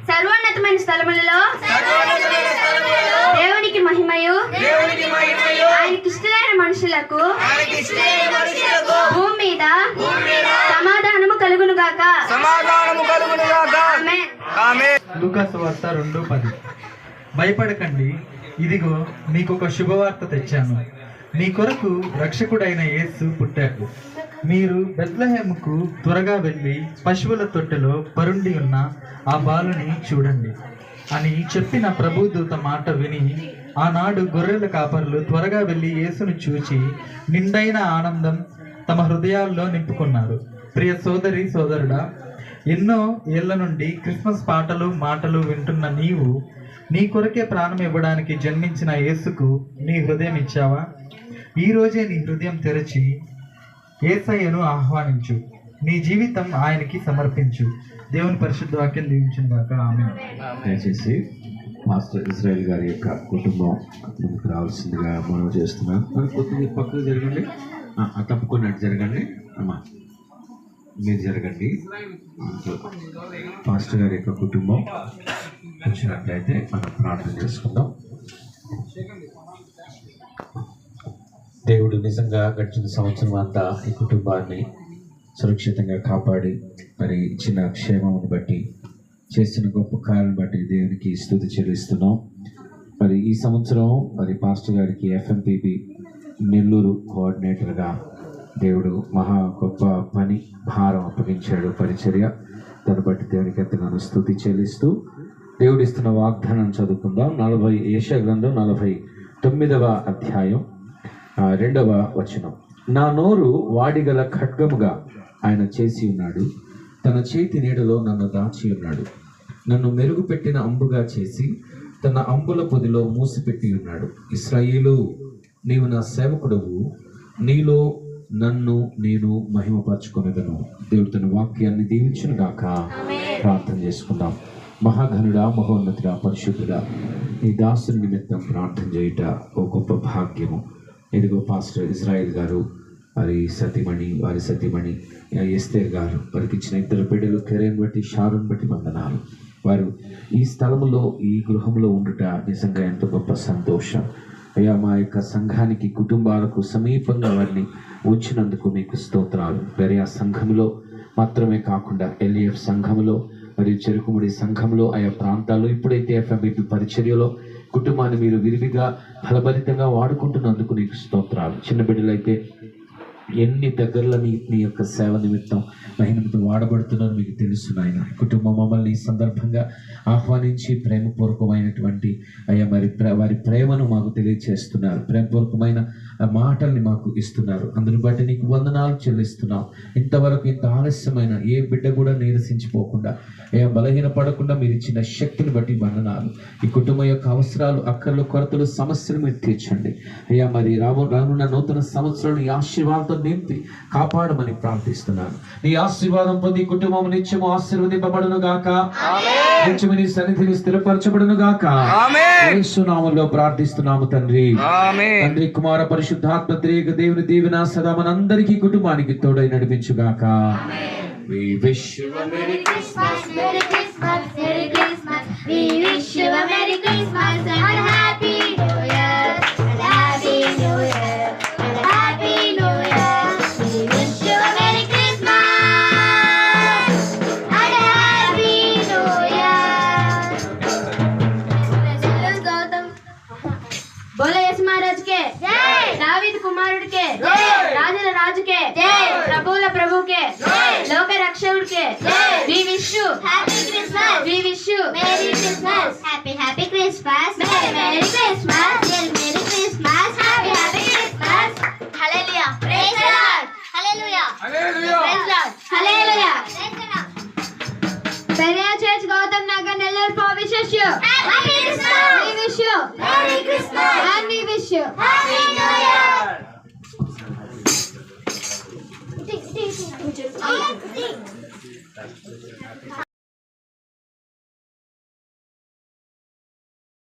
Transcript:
సర్వోన్నతమైన స్థలములలో దేవునికి మహిమయు ఆయనకి ఇష్టమైన మనుషులకు భూమి మీద సమాధానము కలుగును గాక. లూకా సువార్త 2:10. భయపడకండి, ఇదిగో మీకు ఒక శుభవార్త తెచ్చాను. మీ కొరకు రక్షకుడైన యేసు పుట్టాడు. మీరు బెత్లెహేముకు త్వరగా వెళ్ళి పశువుల తొట్టెలో పరుండి ఉన్న ఆ బాలుని చూడండి అని చెప్పిన ప్రభుదూత మాట విని ఆనాడు గొర్రెల కాపరులు త్వరగా వెళ్ళి యేసును చూచి నిండైన ఆనందం తమ హృదయాల్లో నింపుకున్నారు. ప్రియ సోదరి సోదరుడా, ఎన్నో ఏళ్ల నుండి క్రిస్మస్ పాటలు మాటలు వింటున్న నీవు నీ కొరకే ప్రాణం ఇవ్వడానికి జన్మించిన యేసుకు నీ హృదయం ఇచ్చావా? ఈరోజే నీ హృదయం తెరచి యేసయ్యను ఆహ్వానించు. నీ జీవితం ఆయనకి సమర్పించు. దేవుని పరిశుద్ధ వాక్యం దీవించిన గాక. ఆమేన్. దయచేసి మాస్టర్ ఇజ్రాయెల్ గారి యొక్క కుటుంబం మనకు రావాల్సిందిగా మనం చేస్తున్నాం. కొద్దిగా పక్కకు జరగండి, తప్పుకున్నట్టు జరగండి అమ్మా, మీరు జరగండి. మాస్టర్ గారి యొక్క కుటుంబం వచ్చినట్లయితే మనం ప్రార్థన చేసుకుందాం. దేవుడు నిజంగా గడిచిన సంవత్సరం అంతా ఈ కుటుంబాన్ని సురక్షితంగా కాపాడి మరి ఇచ్చిన క్షేమాన్ని బట్టి చేసిన గొప్ప కార్యాలను బట్టి దేవునికి స్తుతి చెల్లిస్తున్నాం. మరి ఈ సంవత్సరం మరి పాస్టర్ గారికి ఎఫ్ఎంపీబీ నెల్లూరు కోఆర్డినేటర్గా దేవుడు మహా గొప్ప పని భారం అప్పగించాడు, పరిచర్య. దాన్ని బట్టి దేవునికి ఎంతగానో స్తుతి చెల్లిస్తూ దేవుడు ఇస్తున్న వాగ్దానం చదువుకుందాం. యెషయా గ్రంథం 49వ అధ్యాయం 2వ వచనం. నా నోరు వాడిగల ఖడ్గముగా ఆయన చేసి ఉన్నాడు, తన చేతి నీడలో నన్ను దాచి ఉన్నాడు. నన్ను మెరుగుపెట్టిన అంబుగా చేసి తన అంబుల పొదిలో మూసిపెట్టి ఉన్నాడు. ఇశ్రాయేలు, నీవు నా సేవకుడవు, నీలో నన్ను నేను మహిమపరచుకొనెదను. దేవుడు తన వాక్యాన్ని దీవించును గాక. ప్రార్థన చేసుకుందాం. మహాఘనుడా, మహోన్నతుడా, పరిశుద్ధుడా, నీ దాసుని నిమిత్తం ప్రార్థన చేయుట ఓ గొప్ప భాగ్యము. ఇదిగో పాస్టర్ ఇజ్రాయెల్ గారు, వారి సతీమణి ఎస్తేర్ గారు, వారికి ఇచ్చిన 2 బిడ్డలు కెరీర్ని బట్టి షారుని బట్టి వందనాలు. వారు ఈ స్థలంలో ఈ గృహంలో ఉండుట నిజంగా ఎంతో గొప్ప సంతోషం. అయ్యా, మా యొక్క సంఘానికి కుటుంబాలకు సమీపంగా వారిని ఉంచినందుకు మీకు స్తోత్రాలు. బెరియా సంఘంలో మాత్రమే కాకుండా ఎల్ఈఎఫ్ సంఘంలో మరియు చెరుకుముడి సంఘంలో ఆయా ప్రాంతాల్లో ఇప్పుడైతే ఎఫ్ఎంబీపీ పరిచర్యలో కుటుంబాన్ని మీరు విరివిగా ఫలభరితంగా వాడుకుంటున్నందుకు నీకు స్తోత్రాలు. చిన్న బిడ్డలైతే ఎన్ని దగ్గరలో నీ యొక్క సేవ నిమిత్తం మహిమతో వాడబడుతున్నారో మీకు తెలుసు నాయన. కుటుంబం మమ్మల్ని ఈ సందర్భంగా ఆహ్వానించి ప్రేమపూర్వకమైనటువంటి అయ్యా మరి వారి ప్రేమను మాకు తెలియజేస్తున్నారు, ప్రేమపూర్వకమైన మాటల్ని మాకు ఇస్తున్నారు. అందుని బట్టి నీకు వందనాలు చెల్లిస్తున్నాం. ఇంతవరకు ఇంత ఆలస్యమైన ఏ బిడ్డ కూడా నీరసించిపోకుండా అయ్యా బలహీన పడకుండా మీరు ఇచ్చిన శక్తిని బట్టి వందనాలు. ఈ కుటుంబం యొక్క అవసరాలు, అక్కర్లు, కొరతలు, సమస్యలు మీరు తీర్చండి అయ్యా. మరి రానున్న నూతన సంవత్సరాలు ఈ ఆశీర్వాదంతో నింపి కాపాడమని ప్రార్థిస్తున్నాను. నీ ఆశీర్వాదం పొంది కుటుంబం నిత్యము ఆశీర్వదింపబడును గాక, నిత్యము నీ సన్నిధిని స్థిరపరచబడును గాక. యేసు నామములో ప్రార్థిస్తున్నాము తండ్రి. తండ్రి, కుమార, పరిశుద్ధాత్మ త్రియేక దేవుని దీవెన సదా మనందరికీ కుటుంబానికి తోడై నడిపించు గాక. We wish you a Merry Christmas, Merry Christmas, Merry Christmas. We wish you a Merry Christmas and a Happy New Year, and a Happy New Year, and a Happy New Year. We wish you a Merry Christmas and a Happy New Year. Gautam बोले यीशु महाराज के जय, दावीद कुमारुड के जय, राजुల రాజు के जय, ప్రభువుల ప్రభు के जय, లోక రక్షకుడు के जय. we wish you Happy Christmas, we wish you Merry Christmas, Happy Christmas, Merry Christmas, Merry Christmas, Happy Christmas. Hallelujah, praise the Lord, Hallelujah, praise the Lord, hallelujah. praise the Lord. Periya church Gautam Nagar Nellore for wishes you Happy Christmas, we wish you Merry Christmas, and we wish you Happy New